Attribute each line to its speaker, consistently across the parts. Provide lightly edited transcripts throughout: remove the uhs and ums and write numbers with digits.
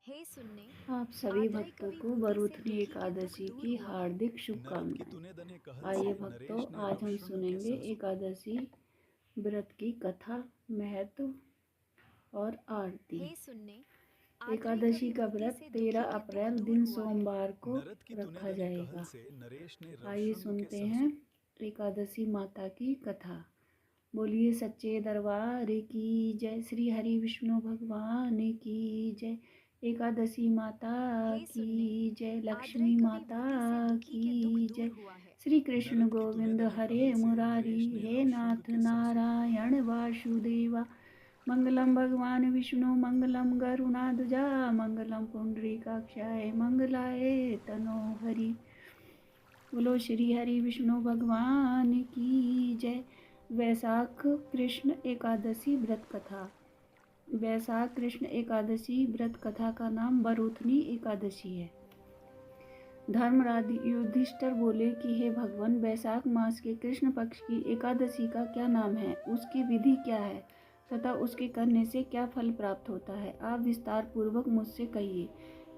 Speaker 1: हे सुनने,
Speaker 2: आप सभी
Speaker 1: आ जाए
Speaker 2: भक्तों
Speaker 1: कभी
Speaker 2: को
Speaker 1: होली से
Speaker 2: वरुथनी
Speaker 1: दुखी क्या दुख
Speaker 2: एकादशी
Speaker 1: दूर
Speaker 2: की
Speaker 1: हुआ है।
Speaker 2: हार्दिक
Speaker 3: नरक की
Speaker 2: शुभकामनाएं।
Speaker 3: तूने दने कहल
Speaker 2: आइए
Speaker 3: से
Speaker 2: भक्तों,
Speaker 3: नरेश ने
Speaker 2: आज हम
Speaker 3: रवशृणु
Speaker 2: सुनेंगे
Speaker 3: कैसा सो।
Speaker 2: एकादशी व्रत की कथा, महत्व और आरती।
Speaker 1: हे सुनने, आ जाए
Speaker 2: एकादशी
Speaker 1: कभी
Speaker 2: का
Speaker 1: होली
Speaker 2: व्रत
Speaker 1: से दुखी
Speaker 2: 13
Speaker 1: क्या दुख
Speaker 2: अप्रैल
Speaker 1: दूर
Speaker 2: दिन
Speaker 1: हुआ है।
Speaker 2: सोमवार को
Speaker 3: नरक की तूने
Speaker 2: रखा
Speaker 3: दने कहल
Speaker 2: जाएगा।
Speaker 3: से नरेश ने
Speaker 2: आइए
Speaker 3: रवशृणु
Speaker 2: सुनते
Speaker 3: कैसा
Speaker 2: हैं
Speaker 3: सो।
Speaker 2: एकादशी माता की कथा। बोलिए सच्चे दरबार की जय, श्री हरि विष्णु भगवान की जय, एकादशी माता
Speaker 1: हे सुनने,
Speaker 2: की जय,
Speaker 1: आ जाए
Speaker 2: लक्ष्मी
Speaker 1: कभी
Speaker 2: माता
Speaker 1: होली से दुखी क्या दुख
Speaker 2: की जय।
Speaker 1: दूर हुआ है।
Speaker 2: श्री कृष्ण
Speaker 3: नरक की तूने
Speaker 2: गोविंद
Speaker 3: दने
Speaker 2: हरे
Speaker 3: कहल से
Speaker 2: मुरारी,
Speaker 3: नरेश ने
Speaker 2: हे
Speaker 3: रवशृणु
Speaker 2: नाथ
Speaker 3: कैसा सो।
Speaker 2: नारायण वासुदेवा। मंगलम भगवान विष्णु मंगलम गरुणाध्वजा, मंगलम पुंडरीकाक्षाय मंगलाय तनोहरि। बोलो श्री हरि विष्णु भगवान की जय। वैशाख कृष्ण एकादशी व्रत कथा। वैशाख कृष्ण एकादशी व्रत कथा का नाम वरुथनी एकादशी है। धर्मराज युधिष्ठिर बोले कि हे भगवान, वैशाख मास के कृष्ण पक्ष की एकादशी का क्या नाम है, उसकी विधि क्या है तथा उसके करने से क्या फल प्राप्त होता है, आप विस्तार पूर्वक मुझसे कहिए।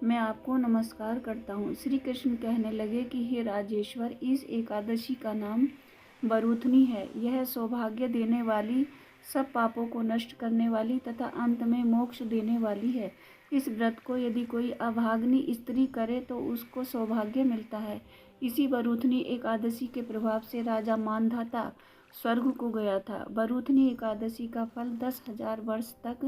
Speaker 2: मैं आपको नमस्कार करता हूँ। श्री कृष्ण कहने लगे कि हे राजेश्वर, इस एकादशी का नाम वरुथनी है। यह सौभाग्य देने वाली, सब पापों को नष्ट करने वाली तथा अंत में मोक्ष देने वाली है। इस व्रत को यदि कोई अभागिनी स्त्री करे तो उसको सौभाग्य मिलता है। इसी वरुथनी एकादशी के प्रभाव से राजा मानधाता स्वर्ग को गया था। वरुथनी एकादशी का फल 10,000 वर्ष तक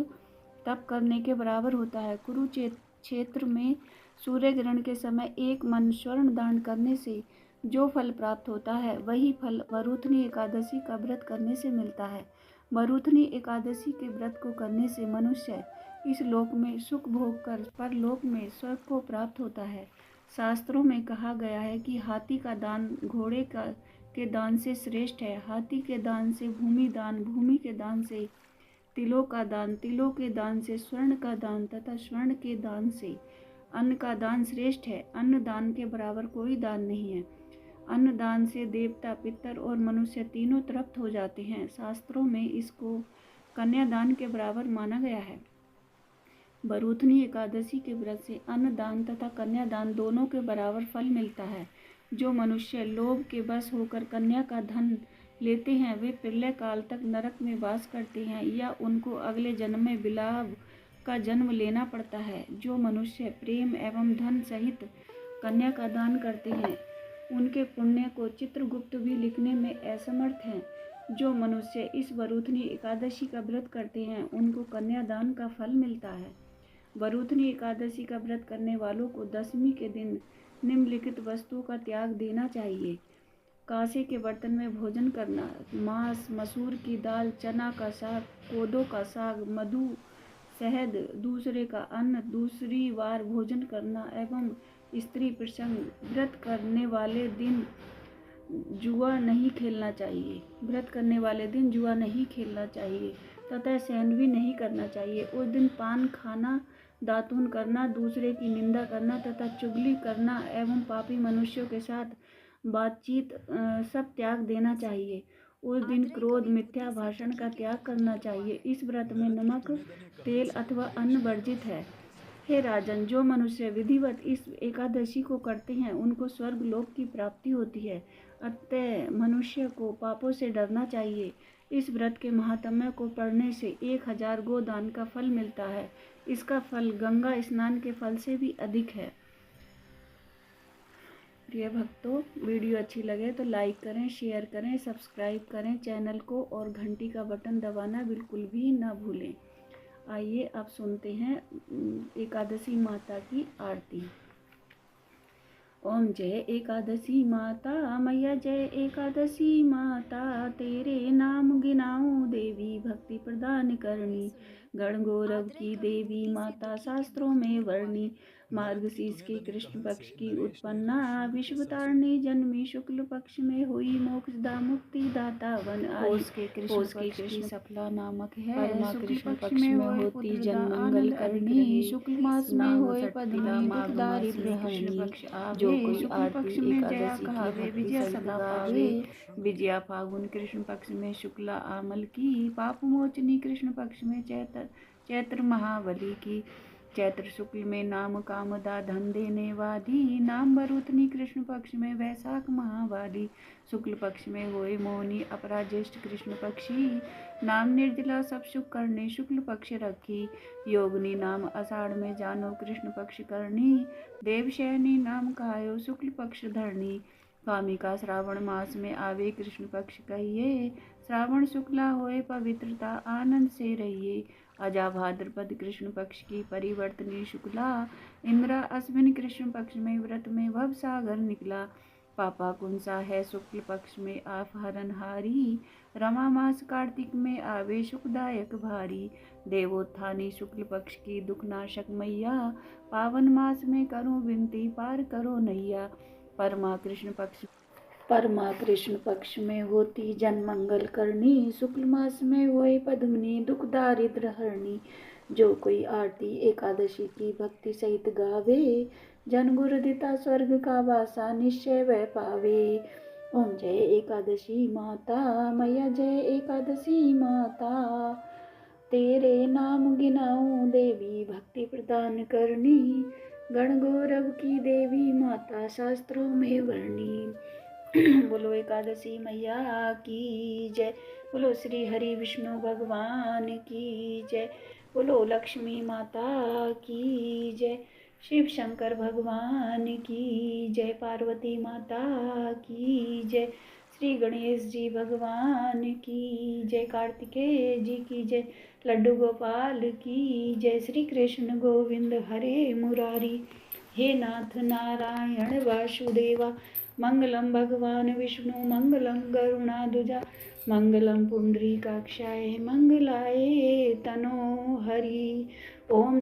Speaker 2: तप करने के बराबर होता है। कुरुक्षेत्र क्षेत्र में सूर्य ग्रहण के समय एक मन स्वर्ण दान करने से जो फल प्राप्त होता है, वही फल वरुथनी एकादशी का व्रत करने से मिलता है। वरुथनी एकादशी के व्रत को करने से मनुष्य इस लोक में सुख भोग कर परलोक में स्वर्ग को प्राप्त होता है। शास्त्रों में कहा गया है कि हाथी का दान घोड़े के दान से श्रेष्ठ है। हाथी के दान से भूमि दान, भूमि के दान से तिलों का दान, तिलों के दान से स्वर्ण का दान तथा स्वर्ण के दान से अन्न का दान श्रेष्ठ है। अन्न दान के बराबर कोई दान नहीं है। अन्न दान से देवता, पितर और मनुष्य तीनों तृप्त हो जाते हैं। शास्त्रों में इसको कन्यादान के बराबर माना गया है। वरुथनी एकादशी के व्रत से अन्न दान तथा कन्यादान दोनों के बराबर फल मिलता है। जो मनुष्य लोभ के वश होकर कन्या का धन लेते हैं, वे प्रलय काल तक नरक में वास करते हैं या उनको अगले जन्म में विलाप का जन्म लेना पड़ता है। जो मनुष्य प्रेम एवं धन सहित कन्या का दान करते हैं, उनके पुण्य को चित्रगुप्त भी लिखने में असमर्थ हैं। जो मनुष्य इस वरुथनी एकादशी का व्रत करते हैं, उनको कन्यादान का फल मिलता है। वरुथनी एकादशी का व्रत करने वालों को दशमी के दिन निम्नलिखित वस्तुओं का त्याग देना चाहिए। कांसे के बर्तन में भोजन करना, मांस, मसूर की दाल, चना का साग, कोदो का साग, मधु, शहद, दूसरे का अन्न, दूसरी बार भोजन करना एवं स्त्री प्रसंग। व्रत करने वाले दिन जुआ नहीं खेलना चाहिए। व्रत करने वाले दिन जुआ नहीं खेलना चाहिए तथा शयन भी नहीं करना चाहिए। उस दिन पान खाना, दातून करना, दूसरे की निंदा करना तथा चुगली करना एवं पापी मनुष्यों के साथ बातचीत सब त्याग देना चाहिए। उस दिन क्रोध, मिथ्या भाषण का त्याग करना चाहिए। इस व्रत में
Speaker 3: नरक की
Speaker 2: नमक,
Speaker 3: तूने दने कहल
Speaker 2: तेल
Speaker 3: से
Speaker 2: अथवा
Speaker 3: नरेश
Speaker 2: अन्न
Speaker 3: ने
Speaker 2: वर्जित है।
Speaker 3: रवशृणु कैसा सो।
Speaker 2: हे राजन, जो मनुष्य विधिवत इस एकादशी को करते हैं, उनको स्वर्ग लोक की प्राप्ति होती है। अतः मनुष्य को पापों से डरना चाहिए। इस व्रत के महात्म्य को पढ़ने से 1,000 गोदान का फल मिलता है। इसका फल गंगा स्नान के फल से भी अधिक है। प्रिय भक्तों, वीडियो अच्छी लगे तो लाइक करें, शेयर करें, सब्सक्राइब करें चैनल को और घंटी का बटन दबाना बिल्कुल भी न भूलें। आइए अब सुनते हैं एकादशी माता की आरती। ओम जय एकादशी माता मैया, जय एकादशी माता, तेरे नाम गिनाऊं देवी भक्ति प्रदान करनी। गण गौरव की देवी माता शास्त्रों में वर्णी,
Speaker 3: नरक की
Speaker 2: मार्गशीर्ष
Speaker 3: तूने
Speaker 2: के
Speaker 3: दने
Speaker 2: कृष्ण
Speaker 3: कहल
Speaker 2: पक्ष
Speaker 3: से
Speaker 2: की
Speaker 3: नरेश ने
Speaker 2: उत्पन्ना,
Speaker 3: रवशृणु कैसा सो।
Speaker 2: विश्वतारिणी जन्मी, शुक्ल पक्ष में हुई मोक्षदा मुक्ति दाता वन आई। पौष के कृष्ण की सफला नामक है, शुक्ल पक्ष में होती जन मंगल करनी, शुक्ल मास में होए पद्मिनी दुखदारी गृहिणी। जो कोई आरती एकादशी की विजया सदा पावे, विजया फागुन कृष्ण पक्ष में शुक्ला आमल की, पाप मोचनी कृष्ण पक्ष में चैत्र महाबली की। चैत्र शुक्ल में नाम कामदा धन देने वाली, नाम बरूतनी कृष्ण पक्ष में वैशाख महावाली, शुक्ल पक्ष में होए मोहनी अपरा ज्येष्ठ कृष्ण पक्षी, नाम निर्जला सब सुख करने शुक्ल पक्ष रखी, योगनी नाम आषाढ़ में जानो कृष्ण पक्ष करनी, देवशयनी नाम कहायो शुक्ल पक्ष धरनी, कामिका श्रावण मास में आवे कृष्ण पक्ष कहिए, श्रावण शुक्ला होए पवित्रता आनंद से रहिए, अजा भाद्रपद कृष्ण पक्ष की परिवर्तनी शुक्ला, इंद्रा अश्विन कृष्ण पक्ष में व्रत में भव सागर निकला, पापा कुंसा है शुक्ल पक्ष में अपहरणहारी, रमा मास कार्तिक में आवे सुखदायक भारी, देवोत्थानी शुक्ल पक्ष की दुखनाशक मैया, पावन मास में करूं विनती पार करो नैया, परमा कृष्ण पक्ष में होती जन मंगल करनी, शुक्ल मास में होए पद्मिनी दुख दारिद्र हरणी, जो कोई आरती एकादशी की भक्ति सहित गावे, जन गुरु दिता स्वर्ग का वासा निश्चय वह पावे। ओम जय एकादशी माता मैया, जय एकादशी माता, तेरे नाम गिनाऊं देवी भक्ति प्रदान करनी, गण गौरव की देवी माता शास्त्रों में वर्णी। बोलो एकादशी मैया की जय, बोलो श्री हरि विष्णु भगवान की जय, बोलो लक्ष्मी माता की जय, शिव शंकर भगवान की जय, पार्वती माता की जय, श्री गणेश जी भगवान की जय, कार्तिकेय जी की जय, लड्डू गोपाल की जय, श्री कृष्ण गोविंद हरे मुरारी, हे नाथ नारायण वासुदेवा, मंगलम भगवान विष्णु मंगलम गरुणाध्वजा, मंगलम पुंडरीकाक्षाय मंगलाय तनो हरि। ओम